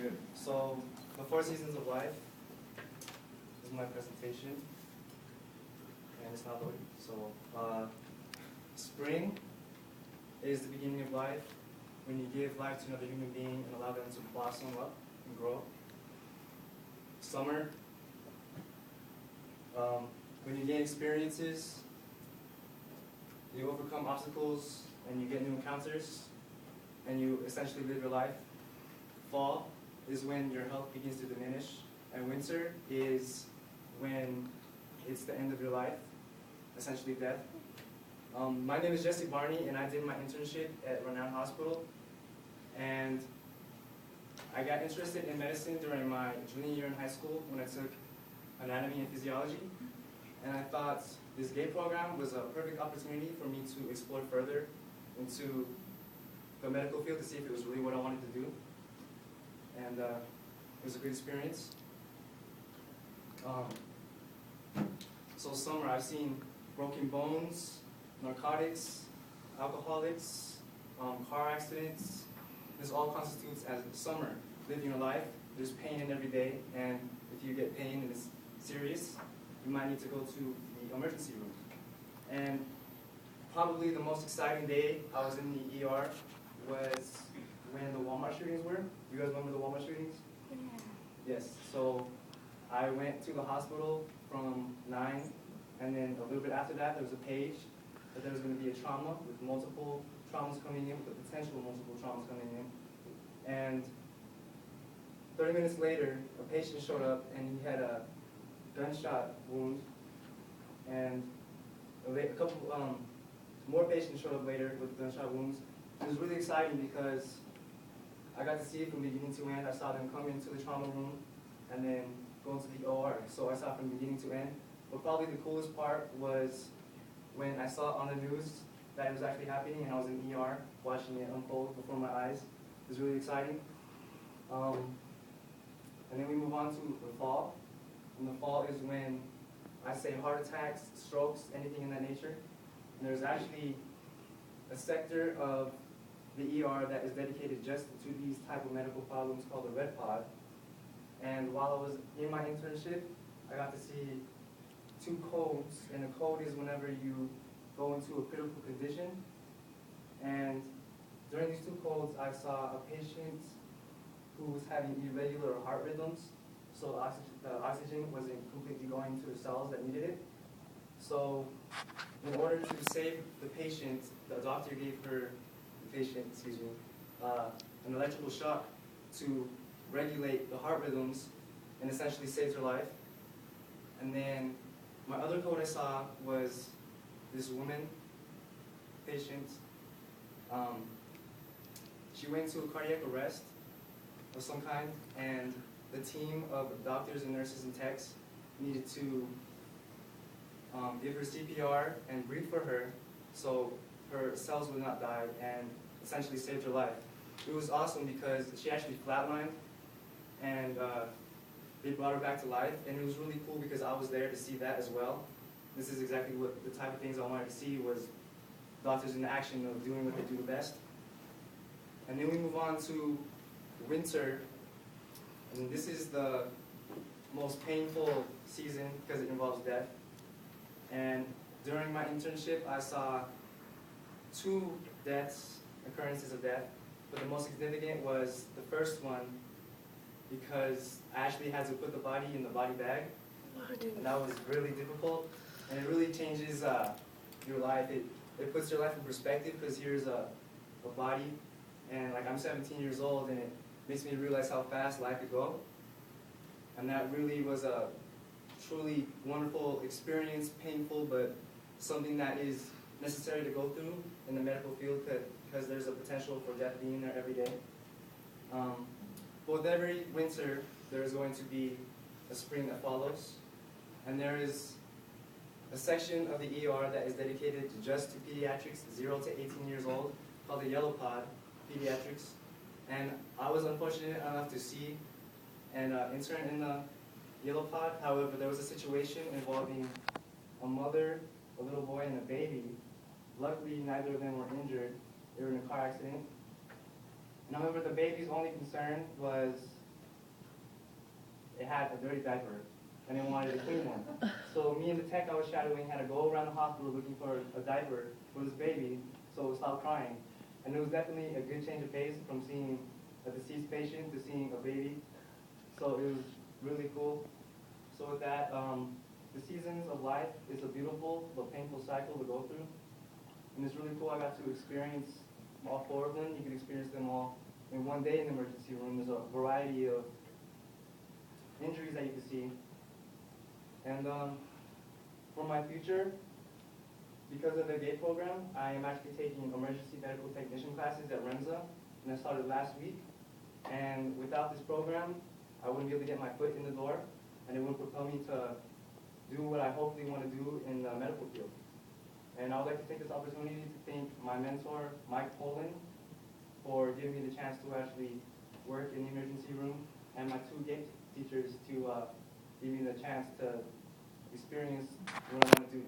Good. So, the four seasons of life is my presentation, and it's not loaded. So, spring is the beginning of life, when you give life to another human being and allow them to blossom up and grow. Summer, when you gain experiences, you overcome obstacles, and you get new encounters, and you essentially live your life. Fall is when your health begins to diminish, and winter is when it's the end of your life, essentially death. My name is Jesse Barney, and I did my internship at Renown Hospital, and I got interested in medicine during my junior year in high school when I took anatomy and physiology, and I thought this GAY program was a perfect opportunity for me to explore further into the medical field to see if it was really what I wanted to do. And it was a good experience. So summer, I've seen broken bones, narcotics, alcoholics, car accidents. This all constitutes as summer, living your life. There's pain in every day, and if you get pain and it's serious, you might need to go to the emergency room. And probably the most exciting day I was in the ER was when the Walmart shootings were. You guys remember the Walmart shootings? Yeah. Yes. So I went to the hospital from 9, and then a little bit after that, there was a page that there was going to be a trauma with multiple traumas coming in, with the potential multiple traumas coming in. And 30 minutes later, a patient showed up, and he had a gunshot wound, and a couple more patients showed up later with gunshot wounds. It was really exciting because I got to see it from beginning to end. I saw them come into the trauma room and then go into the OR. So I saw it from beginning to end. But probably the coolest part was when I saw on the news that it was actually happening, and I was in ER watching it unfold before my eyes. It was really exciting. And then we move on to the fall. And the fall is when I say heart attacks, strokes, anything in that nature. And there's actually a sector of the ER that is dedicated just to these type of medical problems called the Red Pod. And while I was in my internship, I got to see 2 codes. And a code is whenever you go into a critical condition. And during these 2 codes, I saw a patient who was having irregular heart rhythms. So the oxygen wasn't completely going to the cells that needed it. So in order to save the patient, the doctor gave the patient, an electrical shock to regulate the heart rhythms and essentially saved her life. And then my other code I saw was this woman, patient. She went into a cardiac arrest of some kind, and the team of doctors and nurses and techs needed to give her CPR and breathe for her so her cells would not die, and essentially saved her life. It was awesome because she actually flatlined, and they brought her back to life, and it was really cool because I was there to see that as well. This is exactly what the type of things I wanted to see, was doctors in action of doing what they do the best. And then we move on to winter, and this is the most painful season because it involves death. And during my internship, I saw 2 occurrences of death, but the most significant was the first one because I actually had to put the body in the body bag, and that was really difficult, and it really changes your life. It puts your life in perspective because here's a body, and like I'm 17 years old, and it makes me realize how fast life could go. And that really was a truly wonderful experience, painful, but something that is necessary to go through in the medical field because there's a potential for death being there every day. But with every winter, there is going to be a spring that follows. And there is a section of the ER that is dedicated just to pediatrics 0 to 18 years old, called the Yellow Pod Pediatrics. And I was unfortunate enough to see and intern in the Yellow Pod. However, there was a situation involving a mother, a little boy, and a baby. Luckily, neither of them were injured. They were in a car accident. And however, the baby's only concern was it had a dirty diaper, and they wanted a clean one. So me and the tech I was shadowing had to go around the hospital looking for a diaper for this baby, so it stopped crying. And it was definitely a good change of pace from seeing a deceased patient to seeing a baby. So it was really cool. So with that, the seasons of life is a beautiful but painful cycle to go through. And it's really cool I got to experience all 4 of them. You can experience them all in one day in the emergency room. There's a variety of injuries that you can see. And for my future, because of the GATE program, I am actually taking emergency medical technician classes at REMSA, and I started last week. And without this program, I wouldn't be able to get my foot in the door, and it would propel me to do what I hopefully want to do in the medical field. And I would like to take this opportunity to thank my mentor, Mike Poland, for giving me the chance to actually work in the emergency room, and my 2 GATE teachers to give me the chance to experience what I want to do.